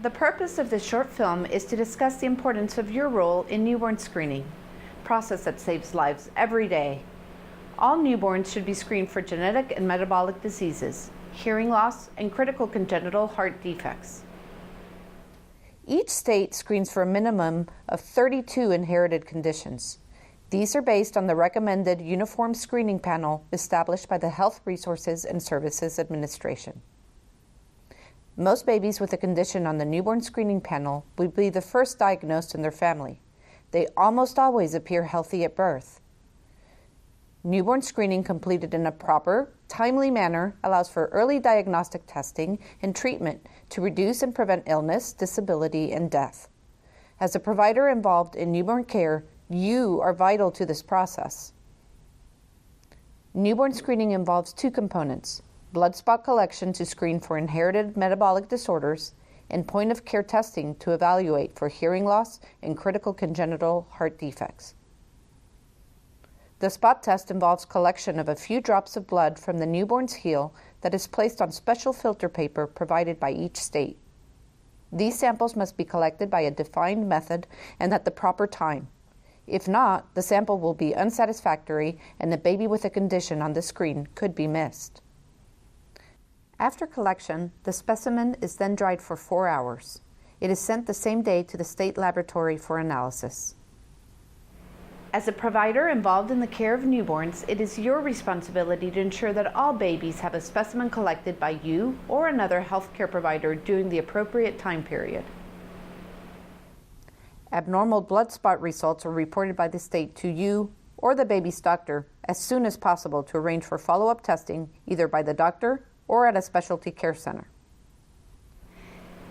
The purpose of this short film is to discuss the importance of your role in newborn screening, a process that saves lives every day. All newborns should be screened for genetic and metabolic diseases, hearing loss, and critical congenital heart defects. Each state screens for a minimum of 32 inherited conditions. These are based on the recommended uniform screening panel established by the Health Resources and Services Administration. Most babies with a condition on the newborn screening panel will be the first diagnosed in their family. They almost always appear healthy at birth. Newborn screening completed in a proper, timely manner allows for early diagnostic testing and treatment to reduce and prevent illness, disability, and death. As a provider involved in newborn care, you are vital to this process. Newborn screening involves two components: blood spot collection to screen for inherited metabolic disorders, and point-of-care testing to evaluate for hearing loss and critical congenital heart defects. The spot test involves collection of a few drops of blood from the newborn's heel that is placed on special filter paper provided by each state. These samples must be collected by a defined method and at the proper time. If not, the sample will be unsatisfactory and the baby with a condition on the screen could be missed. After collection, the specimen is then dried for 4 hours. It is sent the same day to the state laboratory for analysis. As a provider involved in the care of newborns, it is your responsibility to ensure that all babies have a specimen collected by you or another healthcare provider during the appropriate time period. Abnormal blood spot results are reported by the state to you or the baby's doctor as soon as possible to arrange for follow-up testing either by the doctor or at a specialty care center.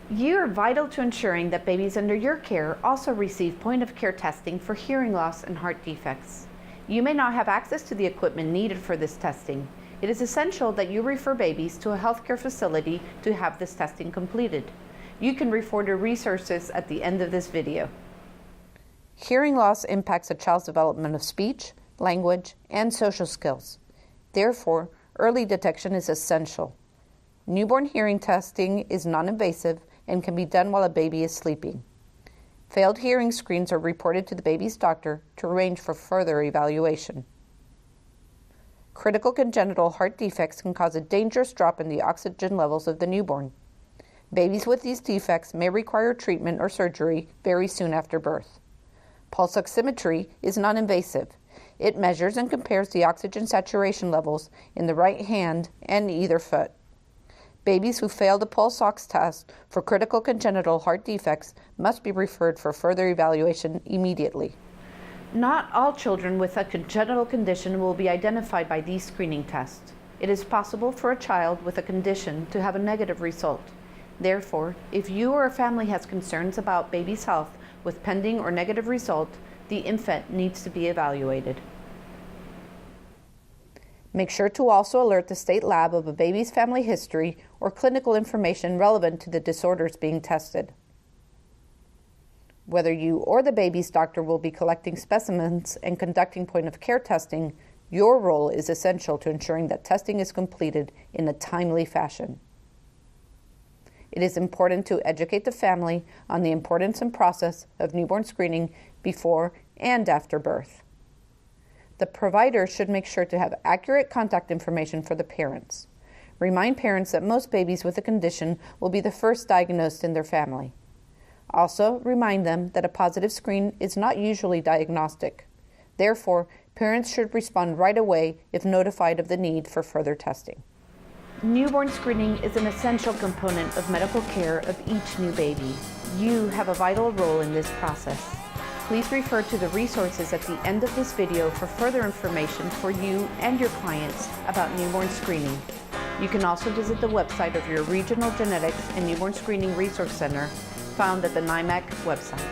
You are vital to ensuring that babies under your care also receive point-of-care testing for hearing loss and heart defects. You may not have access to the equipment needed for this testing. It is essential that you refer babies to a healthcare facility to have this testing completed. You can refer to resources at the end of this video. Hearing loss impacts a child's development of speech, language, and social skills. Therefore, early detection is essential. Newborn hearing testing is non-invasive and can be done while a baby is sleeping. Failed hearing screens are reported to the baby's doctor to arrange for further evaluation. Critical congenital heart defects can cause a dangerous drop in the oxygen levels of the newborn. Babies with these defects may require treatment or surgery very soon after birth. Pulse oximetry is non-invasive. It measures and compares the oxygen saturation levels in the right hand and either foot. Babies who fail the pulse ox test for critical congenital heart defects must be referred for further evaluation immediately. Not all children with a congenital condition will be identified by these screening tests. It is possible for a child with a condition to have a negative result. Therefore, if you or a family has concerns about baby's health with pending or negative result, the infant needs to be evaluated. Make sure to also alert the state lab of a baby's family history or clinical information relevant to the disorders being tested. Whether you or the baby's doctor will be collecting specimens and conducting point-of-care testing, your role is essential to ensuring that testing is completed in a timely fashion. It is important to educate the family on the importance and process of newborn screening before and after birth. The provider should make sure to have accurate contact information for the parents. Remind parents that most babies with a condition will be the first diagnosed in their family. Also, remind them that a positive screen is not usually diagnostic. Therefore, parents should respond right away if notified of the need for further testing. Newborn screening is an essential component of medical care of each new baby. You have a vital role in this process. Please refer to the resources at the end of this video for further information for you and your clients about newborn screening. You can also visit the website of your Regional Genetics and Newborn Screening Resource Center found at the NIMAC website.